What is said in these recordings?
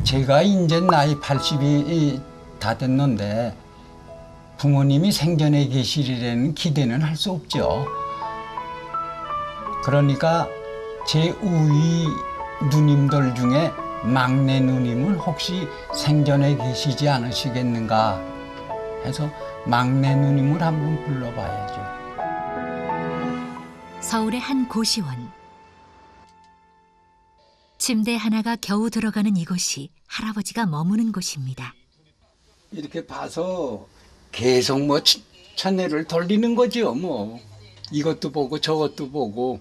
제가 이제 나이 80이 다 됐는데 부모님이 생전에 계시리라는 기대는 할 수 없죠. 그러니까 제 우위 누님들 중에 막내 누님은 혹시 생전에 계시지 않으시겠는가 해서 막내 누님을 한번 불러봐야죠. 서울의 한 고시원. 침대 하나가 겨우 들어가는 이곳이 할아버지가 머무는 곳입니다. 이렇게 봐서 계속 뭐 차내를 돌리는 거죠. 뭐 이것도 보고 저것도 보고.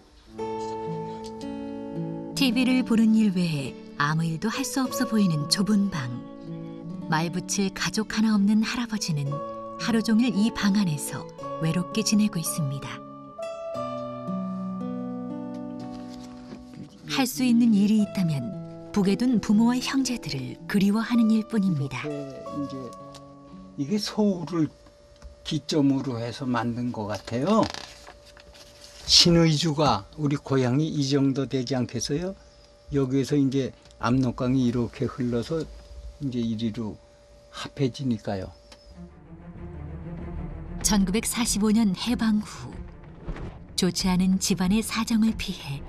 TV를 보는 일 외에 아무 일도 할 수 없어 보이는 좁은 방. 말 붙일 가족 하나 없는 할아버지는 하루 종일 이 방 안에서 외롭게 지내고 있습니다. 할 수 있는 일이 있다면 북에 둔 부모와 형제들을 그리워하는 일뿐입니다. 이게 서울을 기점으로 해서 만든 것 같아요. 신의주가 우리 고향이 이 정도 되지 않겠어요? 여기에서 이제 압록강이 이렇게 흘러서 이제 이리로 합해지니까요. 1945년 해방 후 좋지 않은 집안의 사정을 피해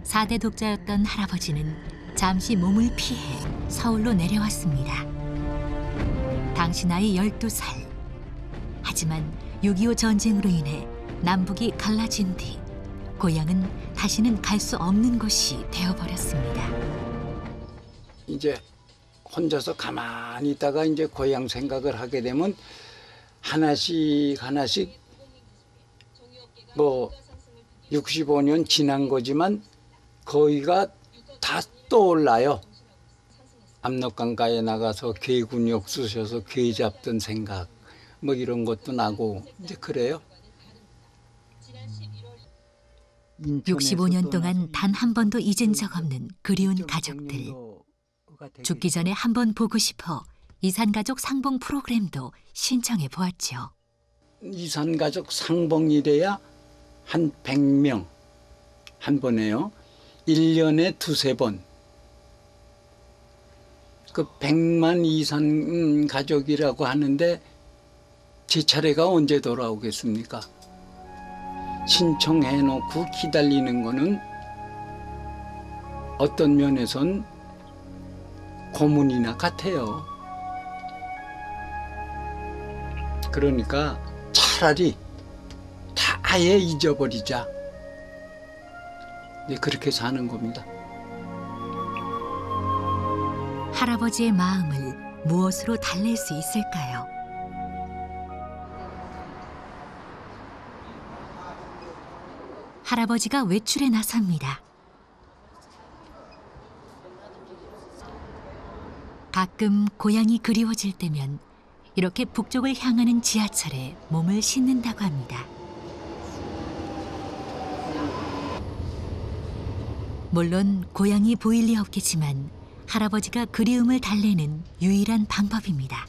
4대 독자였던 할아버지는 잠시 몸을 피해 서울로 내려왔습니다. 당시 나이 12살. 하지만 6.25 전쟁으로 인해 남북이 갈라진 뒤 고향은 다시는 갈 수 없는 곳이 되어버렸습니다. 이제 혼자서 가만히 있다가 이제 고향 생각을 하게 되면 하나씩 뭐 65년 지난 거지만 거기가 다 떠올라요. 압록강가에 나가서 개군역 쑤셔서 개 잡던 생각 뭐 이런 것도 나고 이제 그래요. 65년 동안 단 한 번도 잊은 적 없는 그리운 가족들. 죽기 전에 한 번 보고 싶어 이산가족 상봉 프로그램도 신청해 보았죠. 이산가족 상봉이래야 한 100명 한 번에요. 1년에 두세 번. 그 100만 이산 가족이라고 하는데 제 차례가 언제 돌아오겠습니까? 신청해놓고 기다리는 거는 어떤 면에선 고문이나 같아요. 그러니까 차라리 다 아예 잊어버리자. 네, 그렇게 사는 겁니다. 할아버지의 마음을 무엇으로 달랠 수 있을까요? 할아버지가 외출에 나섭니다. 가끔 고향이 그리워질 때면 이렇게 북쪽을 향하는 지하철에 몸을 싣는다고 합니다. 물론 고향이 보일 리 없겠지만 할아버지가 그리움을 달래는 유일한 방법입니다.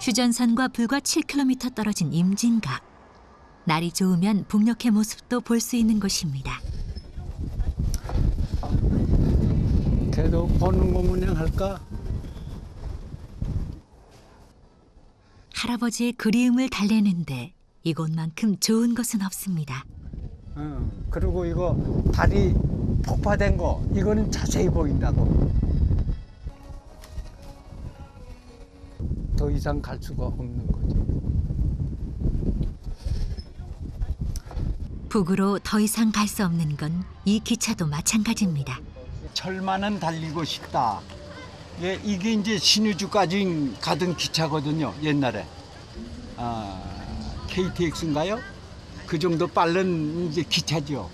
휴전선과 불과 7km 떨어진 임진각. 날이 좋으면 북녘의 모습도 볼 수 있는 곳입니다. 그래도 보는 거 마냥 할까? 할아버지의 그리움을 달래는데 이곳만큼 좋은 곳은 없습니다. 그리고 이거 다리 폭파된 거 이거는 자세히 보인다고. 더 이상 갈 수가 없는 거죠. 북으로 더 이상 갈 수 없는 건 이 기차도 마찬가지입니다. 철만은 달리고 싶다. 예, 이게 이제 신의주까지 가던 기차거든요. 옛날에 KTX인가요? 그 정도 빠른 이제 기차죠.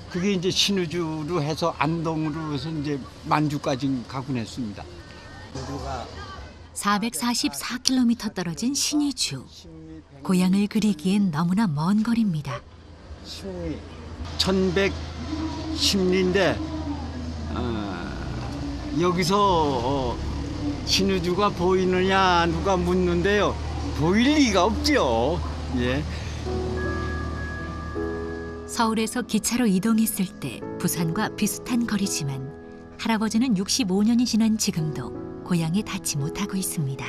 그게 이제 신의주로 해서 안동으로 해서 이제 만주까지 가곤 했습니다. 444km 떨어진 신의주. 고향을 그리기엔 너무나 먼 거리입니다. 1110리인데 여기서 신의주가 보이느냐 누가 묻는데요. 보일 리가 없죠. 예. 서울에서 기차로 이동했을 때 부산과 비슷한 거리지만 할아버지는 65년이 지난 지금도 고향에 닿지 못하고 있습니다.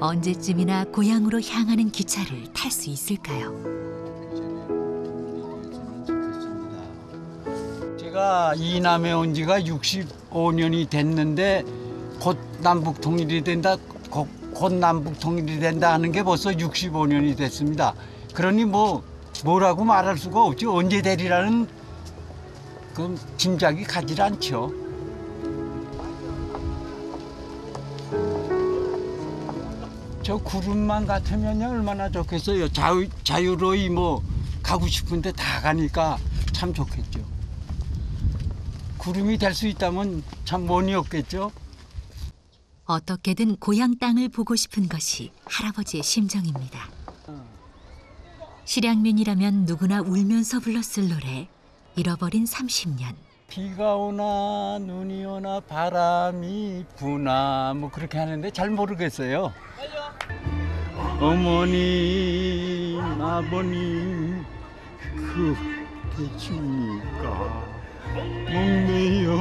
언제쯤이나 고향으로 향하는 기차를 탈 수 있을까요? 제가 이남에 온 지가 65년이 됐는데 곧 남북 통일이 된다, 곧 남북 통일이 된다 하는 게 벌써 65년이 됐습니다. 그러니 뭐라고 말할 수가 없죠. 언제 되리라는 그 짐작이 가지 않죠. 저 구름만 같으면 얼마나 좋겠어요. 자유로이 가고 싶은데 다 가니까 참 좋겠죠. 구름이 될 수 있다면 참 원이 없겠죠. 어떻게든 고향 땅을 보고 싶은 것이 할아버지의 심정입니다. 실향민이라면 누구나 울면서 불렀을 노래 잃어버린 30년. 비가 오나 눈이 오나 바람이 부나 그렇게 하는데 잘 모르겠어요. 어머님 아버님 그대십니까 목매여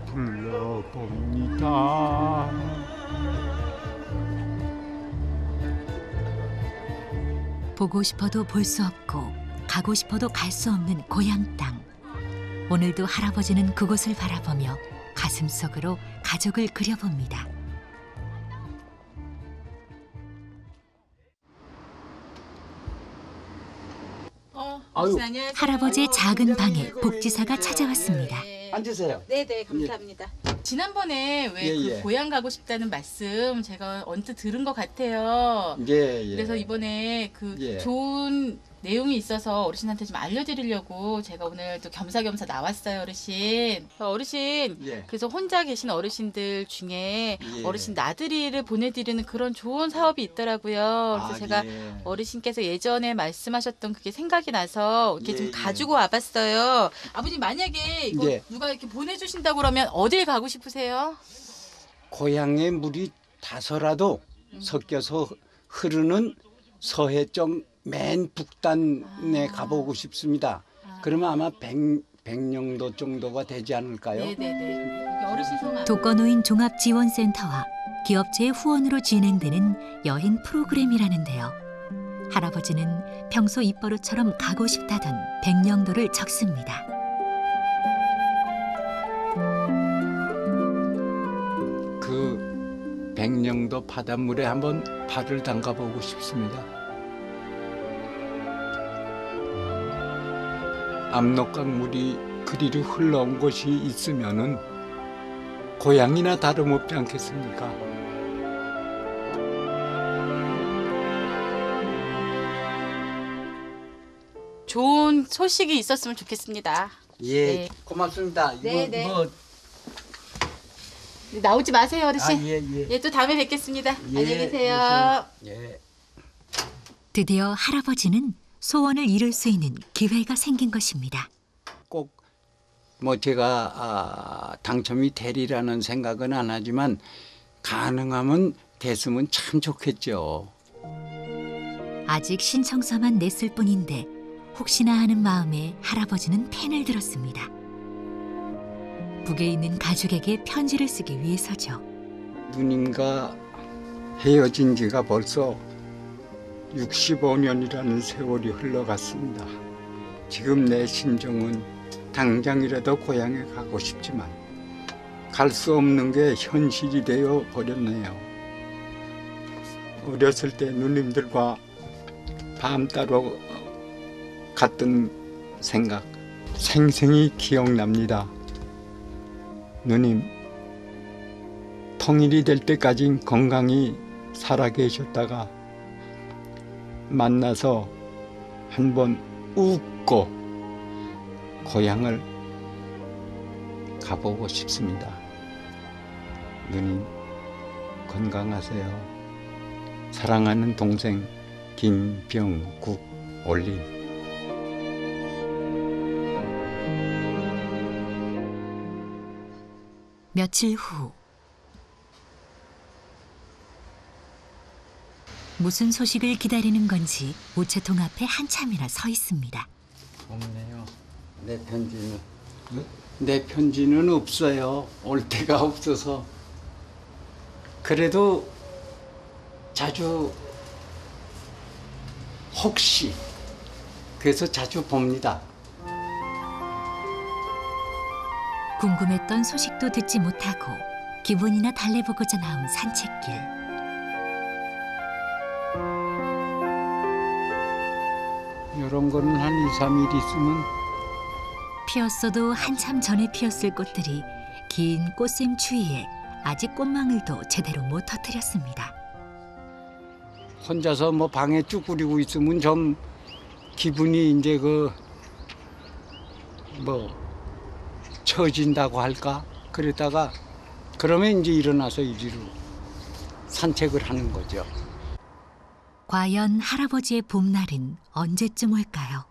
불러봅니다. 보고 싶어도 볼 수 없고 가고 싶어도 갈 수 없는 고향 땅. 오늘도 할아버지는 그곳을 바라보며 가슴속으로 가족을 그려봅니다. 할아버지의 작은 방에 복지사가 찾아왔습니다. 앉으세요. 네네, 감사합니다. 지난번에 왜 그 고향 가고 싶다는 말씀 제가 언뜻 들은 것 같아요. 그래서 이번에 그 좋은 내용이 있어서 어르신한테 좀 알려드리려고 제가 오늘 또 겸사겸사 나왔어요, 어르신. 그래서 혼자 계신 어르신들 중에 어르신 나들이를 보내드리는 그런 좋은 사업이 있더라고요. 그래서 제가 어르신께서 예전에 말씀하셨던 그게 생각이 나서 이렇게 좀 가지고 와봤어요. 아버님, 만약에 이거 누가 이렇게 보내주신다고 그러면 어딜 가고 싶으세요? 고향의 물이 다소라도 섞여서 흐르는 서해쪽 맨 북단에 가보고 싶습니다. 그러면 아마 백령도 정도가 되지 않을까요? 네네네. 어르신 성함. 독거노인 종합지원센터와 기업체의 후원으로 진행되는 여행 프로그램이라는데요. 할아버지는 평소 입버릇처럼 가고 싶다던 백령도를 적습니다. 그 백령도 바닷물에 한번 발을 담가보고 싶습니다. 압록강 물이 그리로 흘러온 곳이 있으면은 고향이나 다름없지 않겠습니까? 좋은 소식이 있었으면 좋겠습니다. 네. 고맙습니다. 네네. 나오지 마세요, 어르신. 또 다음에 뵙겠습니다. 안녕히 계세요. 드디어 할아버지는 소원을 이룰 수 있는 기회가 생긴 것입니다. 꼭 제가 당첨이 되리라는 생각은 안 하지만 가능하면 됐으면 참 좋겠죠. 아직 신청서만 냈을 뿐인데 혹시나 하는 마음에 할아버지는 펜을 들었습니다. 북에 있는 가족에게 편지를 쓰기 위해서죠. 누님과 헤어진 지가 벌써 65년이라는 세월이 흘러갔습니다. 지금 내 심정은 당장이라도 고향에 가고 싶지만 갈 수 없는 게 현실이 되어 버렸네요. 어렸을 때 누님들과 밤 따로 갔던 생각 생생히 기억납니다. 누님, 통일이 될 때까지 건강히 살아계셨다가 만나서 한번 웃고 고향을 가보고 싶습니다. 누님, 건강하세요. 사랑하는 동생 김병국 올림. 며칠 후 무슨 소식을 기다리는 건지 우체통 앞에 한참이나 서 있습니다. 없네요. 내 편지는. 네? 내 편지는 없어요. 올 데가 없어서. 그래도 자주 혹시 그래서 자주 봅니다. 궁금했던 소식도 듣지 못하고 기분이나 달래보고자 나온 산책길. 이런 거는 한 2, 3일 있으면 피었어도 한참 전에 피었을 꽃들이 긴 꽃샘 추위에 아직 꽃망울도 제대로 못 터뜨렸습니다. 혼자서 뭐 방에 쭈그리고 있으면 좀 기분이 이제 처진다고 할까? 그러다가 그러면 이제 일어나서 이리로 산책을 하는 거죠. 과연 할아버지의 봄날은 언제쯤 올까요?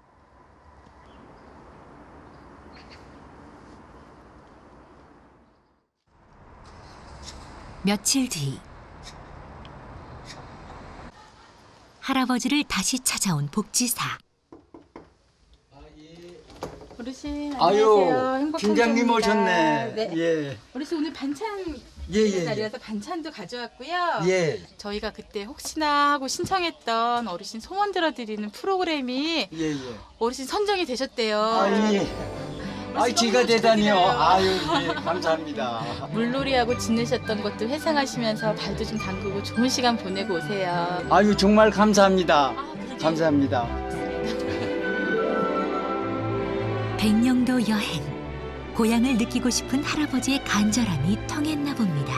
며칠 뒤 할아버지를 다시 찾아온 복지사. 어르신 아유, 안녕하세요. 행복한 팀장님 점입니다. 오셨네. 네. 예. 어르신 오늘 반찬 예. 날이라서 반찬도 가져왔고요. 예. 저희가 그때 혹시나 하고 신청했던 어르신 소원 들어드리는 프로그램이 예. 어르신 선정이 되셨대요. 아이, 제가 너무 대단히요. 축하드려요. 아유, 예, 감사합니다. 물놀이하고 지내셨던 것도 회상하시면서 발도 좀 담그고 좋은 시간 보내고 오세요. 아유, 정말 감사합니다. 그러게요. 감사합니다. 백령도 여행. 고향을 느끼고 싶은 할아버지의 간절함이 통했나 봅니다.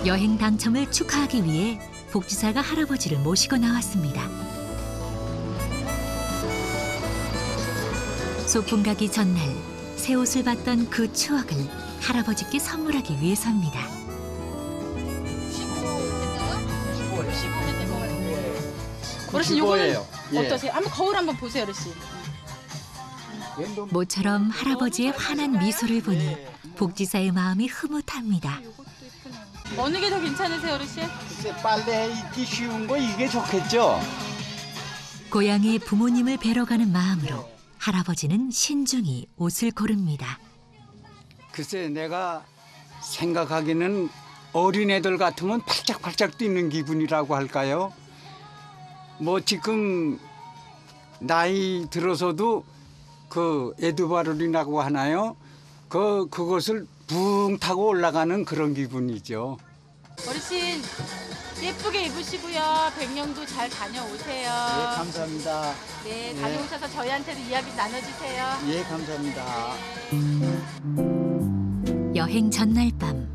여행 당첨을 축하하기 위해 복지사가 할아버지를 모시고 나왔습니다. 소풍 가기 전날 새 옷을 봤던 그 추억을 할아버지께 선물하기 위해서입니다. 어르신 요거는 예. 어떠세요? 한번 거울 한번 보세요, 어르신. 모처럼 할아버지의 환한 미소를 보니 복지사의 마음이 흐뭇합니다. 어느 게 더 괜찮으세요, 어르신? 글쎄, 빨래 입기 쉬운 거 이게 좋겠죠? 고향에 부모님을 뵈러 가는 마음으로 할아버지는 신중히 옷을 고릅니다. 글쎄, 내가 생각하기는 어린애들 같으면 팔짝팔짝 뛰는 기분이라고 할까요? 뭐 지금 나이 들어서도 그 에드바룰이라고 하나요? 그것을 붕 타고 올라가는 그런 기분이죠. 어르신 예쁘게 입으시고요. 백령도 잘 다녀오세요. 예, 감사합니다. 네, 다녀오셔서 저희한테도 이야기 나눠주세요. 예, 감사합니다. 여행 전날 밤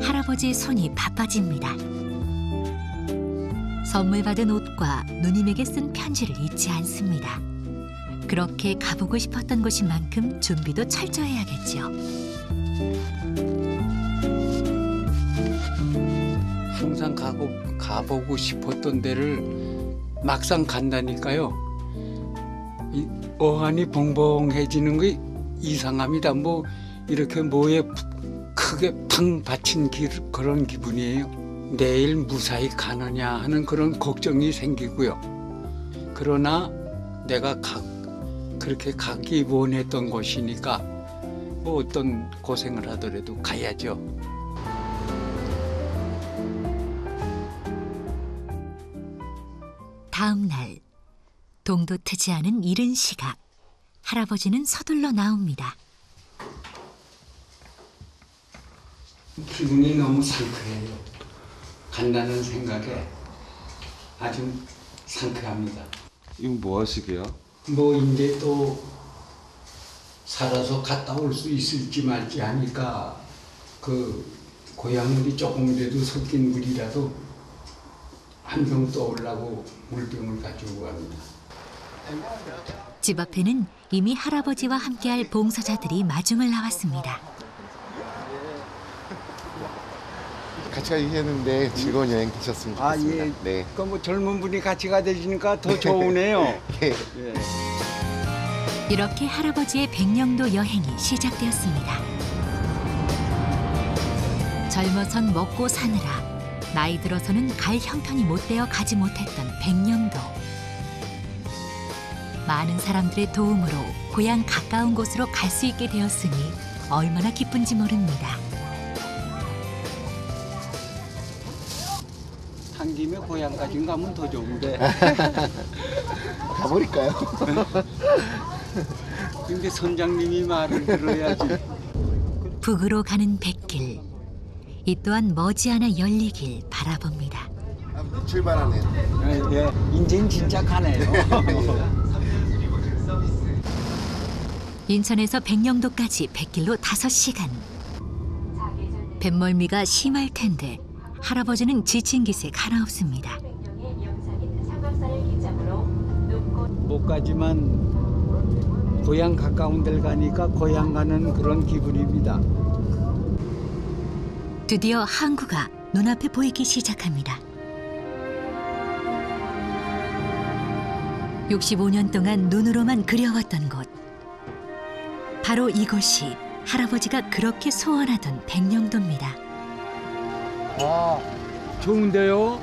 할아버지의 손이 바빠집니다. 선물 받은 옷과 누님에게 쓴 편지를 잊지 않습니다. 그렇게 가보고 싶었던 곳인 만큼 준비도 철저해야겠죠. 항상 가보고 싶었던 데를 막상 간다니까요. 이 어안이 벙벙해지는 게 이상합니다. 뭐 이렇게 뭐에 크게 팡 받친 그런 기분이에요. 내일 무사히 가느냐 하는 그런 걱정이 생기고요. 그러나 내가 그렇게 가기 원했던 곳이니까 뭐 어떤 고생을 하더라도 가야죠. 다음 날 동도 트지 않은 이른 시각 할아버지는 서둘러 나옵니다. 기분이 너무 상쾌해요. 간다는 생각에 아주 상쾌합니다. 이거 뭐 하시게요? 뭐 이제 또 살아서 갔다 올 수 있을지 말지 하니까 그 고향물이 조금이라도 섞인 물이라도 한 병 떠오려고 물병을 가지고 갑니다. 집 앞에는 이미 할아버지와 함께할 봉사자들이 마중을 나왔습니다. 같이 가셨는데 즐거운 여행 되셨으면 좋겠습니다. 아, 예. 네. 그 뭐 젊은 분이 같이 가되시니까 더 좋으네요. 예. 예. 이렇게 할아버지의 백령도 여행이 시작되었습니다. 젊어선 먹고 사느라 나이 들어서는 갈 형편이 못되어 가지 못했던 백령도. 많은 사람들의 도움으로 고향 가까운 곳으로 갈 수 있게 되었으니 얼마나 기쁜지 모릅니다. 한 김에 고향까지 가면 더 좋은데. 가버릴까요? 근데 선장님이 말을 들어야지. 북으로 가는 백길. 이 또한 머지않아 열리길 바라봅니다. 출발하네요. 예, 인생 진짜 가네요. 인천에서 백령도까지 백길로 5시간. 뱃멀미가 심할 텐데 할아버지는 지친 기색 하나 없습니다. 못 가지만 고향 가까운 데를 가니까 고향 가는 그런 기분입니다. 드디어 항구가 눈앞에 보이기 시작합니다. 65년 동안 눈으로만 그려왔던 곳. 바로 이곳이 할아버지가 그렇게 소원하던 백령도입니다. 아, 좋은데요?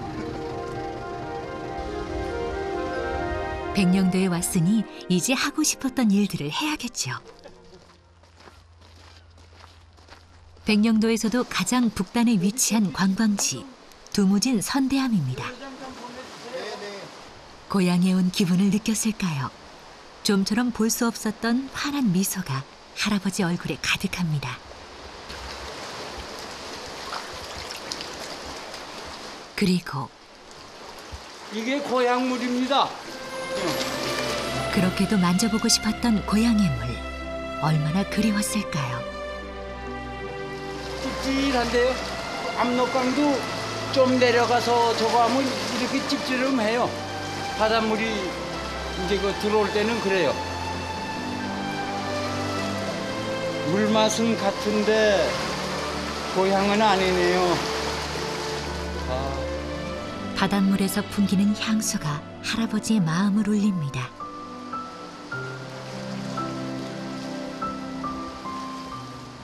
백령도에 왔으니 이제 하고 싶었던 일들을 해야겠죠. 백령도에서도 가장 북단에 위치한 관광지 두무진 선대함입니다. 고향에 온 기분을 느꼈을까요? 좀처럼 볼 수 없었던 환한 미소가 할아버지 얼굴에 가득합니다. 그리고 이게 고향물입니다. 그렇게도 만져보고 싶었던 고향의 물, 얼마나 그리웠을까요? 찝찝한데요. 압록강도 좀 내려가서 저거 하면 이렇게 찝찝해요. 바닷물이 이제 그 들어올 때는 그래요. 물맛은 같은데 고향은 아니네요. 바닷물에서 풍기는 향수가 할아버지의 마음을 울립니다.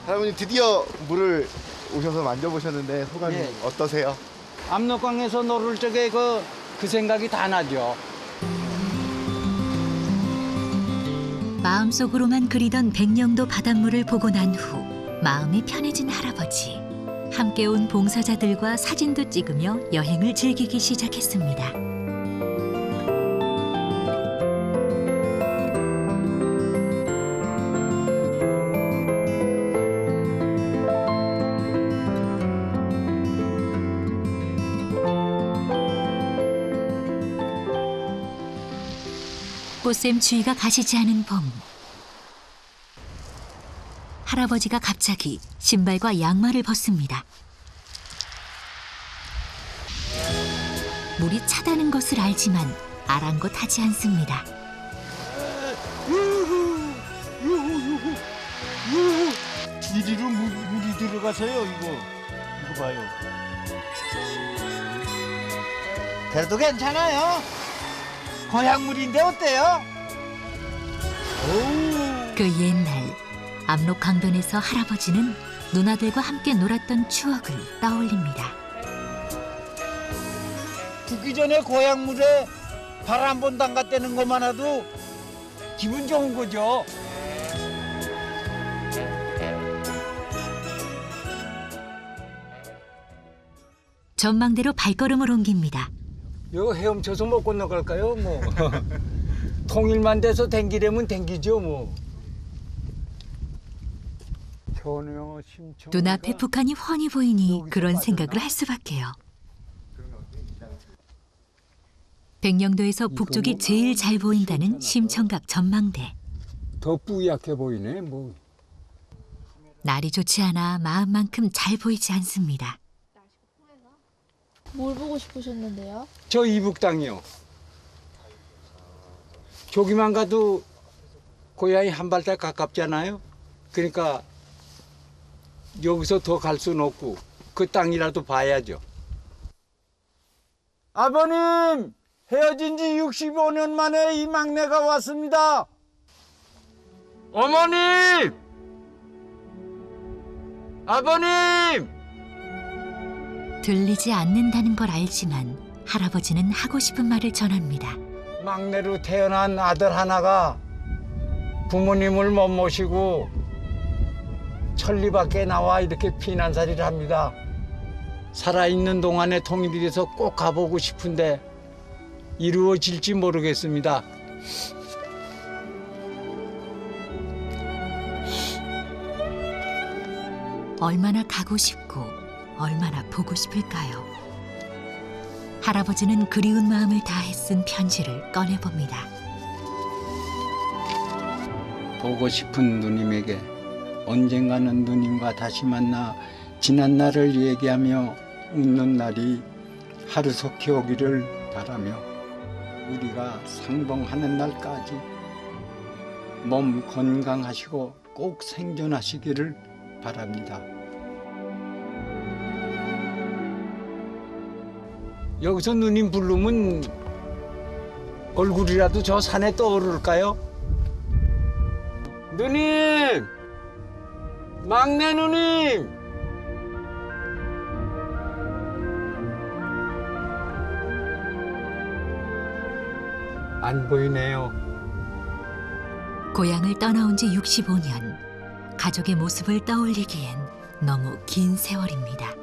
할아버님 드디어 물을 오셔서 만져보셨는데 소감이 예. 어떠세요? 압록강에서 노를 적에 그 생각이 다 나죠. 마음속으로만 그리던 백령도 바닷물을 보고 난 후 마음이 편해진 할아버지. 함께 온 봉사자들과 사진도 찍으며 여행을 즐기기 시작했습니다. 꽃샘추위가 가시지 않은 봄. 할아버지가 갑자기 신발과 양말을 벗습니다. 물이 차다는 것을 알지만 아랑곳하지 않습니다. 이리로 물이 들어가서요. 이거 봐요. 그래도 괜찮아요. 고향물인데 어때요? 그 옛날 압록강변에서 할아버지는 누나들과 함께 놀았던 추억을 떠올립니다. 죽기 전에 고향물에 발 한 번 담갔다는 것만 해도 기분 좋은 거죠. 전망대로 발걸음을 옮깁니다. 이거 헤엄쳐서 못 건너갈까요? 뭐 통일만 돼서 댕기려면 댕기죠 뭐. 전혀 심청. 눈앞에 북한이 훤히 보이니 그런 생각을 할 수밖에요. 백령도에서 북쪽이 제일 잘 보인다는 심청각 전망대. 더 뿌옇게 보이네 뭐. 날이 좋지 않아 마음만큼 잘 보이지 않습니다. 뭘 보고 싶으셨는데요? 저 이북 땅이요. 저기만 가도 고향이 한 발짝 가깝잖아요. 그러니까 여기서 더 갈 수는 없고 그 땅이라도 봐야죠. 아버님! 헤어진 지 65년 만에 이 막내가 왔습니다. 어머님! 아버님! 들리지 않는다는 걸 알지만 할아버지는 하고 싶은 말을 전합니다. 막내로 태어난 아들 하나가 부모님을 못 모시고 천리 밖에 나와 이렇게 피난살이를 합니다. 살아있는 동안에 통일이 돼서 꼭 가보고 싶은데 이루어질지 모르겠습니다. 얼마나 가고 싶고 얼마나 보고 싶을까요? 할아버지는 그리운 마음을 다해 쓴 편지를 꺼내봅니다. 보고 싶은 누님에게 언젠가는 누님과 다시 만나 지난 날을 얘기하며 웃는 날이 하루속히 오기를 바라며 우리가 상봉하는 날까지 몸 건강하시고 꼭 생존하시기를 바랍니다. 여기서 누님 부르면 얼굴이라도 저 산에 떠오를까요? 누님! 막내 누님! 안 보이네요. 고향을 떠나온 지 65년. 가족의 모습을 떠올리기엔 너무 긴 세월입니다.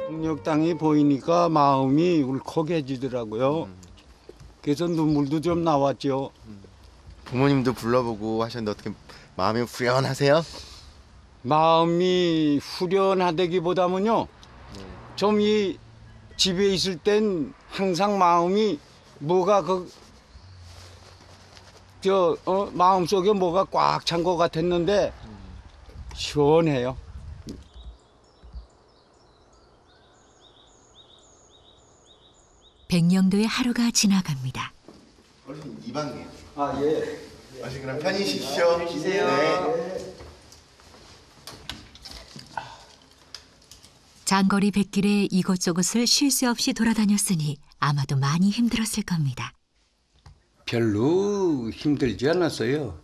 풍력땅이 보이니까 마음이 울컥해지더라고요. 그래서 눈물도 좀 나왔죠. 부모님도 불러보고 하셨는데 어떻게 마음이 후련하세요? 마음이 후련하다기보다는요. 좀 이 집에 있을 땐 항상 마음이 뭐가 마음속에 뭐가 꽉 찬 것 같았는데 시원해요. 백령도의 하루가 지나갑니다. 어르신 이 방이에요. 아 예. 어르신 그럼 편히 쉬십시오. 쉬세요. 네. 장거리 백길에 이곳저곳을 쉴 새 없이 돌아다녔으니 아마도 많이 힘들었을 겁니다. 별로 힘들지 않았어요.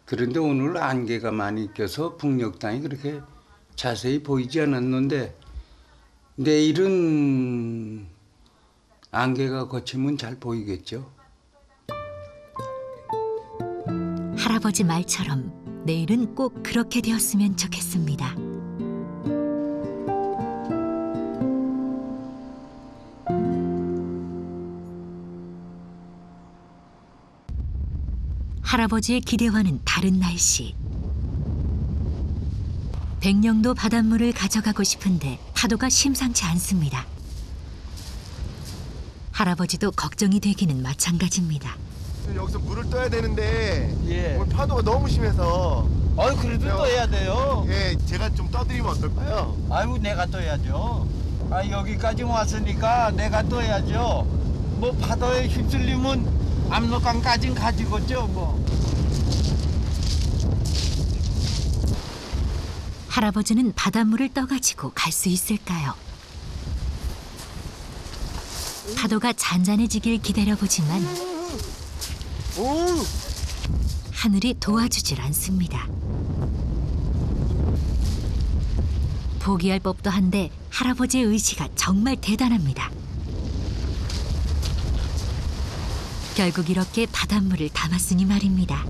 그런데 오늘 안개가 많이 껴서 북녘땅이 그렇게 자세히 보이지 않았는데 내일은 안개가 걷히면 잘 보이겠죠. 할아버지 말처럼 내일은 꼭 그렇게 되었으면 좋겠습니다. 할아버지의 기대와는 다른 날씨. 백령도 바닷물을 가져가고 싶은데 파도가 심상치 않습니다. 할아버지도 걱정이 되기는 마찬가지입니다. 여기서 물을 떠야 되는데 예. 오늘 파도가 너무 심해서 그래도 떠야 돼요. 예, 제가 좀 떠드리면 어떨까요? 아이고 내가 떠야죠. 여기까지 왔으니까 내가 떠야죠. 뭐 파도에 휩쓸리면 압록강까진 가지고죠 뭐. 할아버지는 바닷물을 떠가지고 갈 수 있을까요? 파도가 잔잔해지길 기다려보지만 하늘이 도와주질 않습니다. 포기할 법도 한데 할아버지의 의지가 정말 대단합니다. 결국 이렇게 바닷물을 담았으니 말입니다.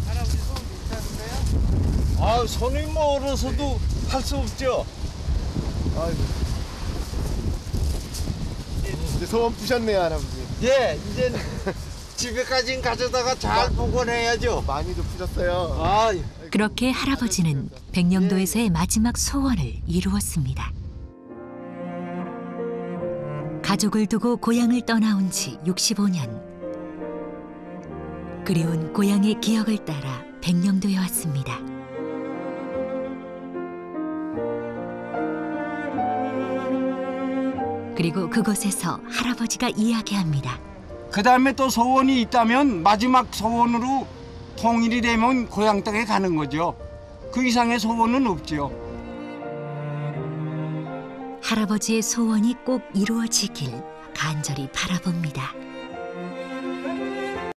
할아버지 손 괜찮으세요? 손이 멀어서도 할 수 없죠. 아이고. 이제 소원 푸셨네요, 할아버지. 예, 이제 집에까지 가져다가 잘 보관해야죠. 많이도 푸셨어요. 그렇게 할아버지는 백령도에서의 마지막 소원을 이루었습니다. 가족을 두고 고향을 떠나온 지 65년. 그리운 고향의 기억을 따라 백령도에 왔습니다. 그리고 그곳에서 할아버지가 이야기합니다. 그 다음에 또 소원이 있다면 마지막 소원으로 통일이 되면 고향 땅에 가는 거죠. 그 이상의 소원은 없죠. 할아버지의 소원이 꼭 이루어지길 간절히 바라봅니다.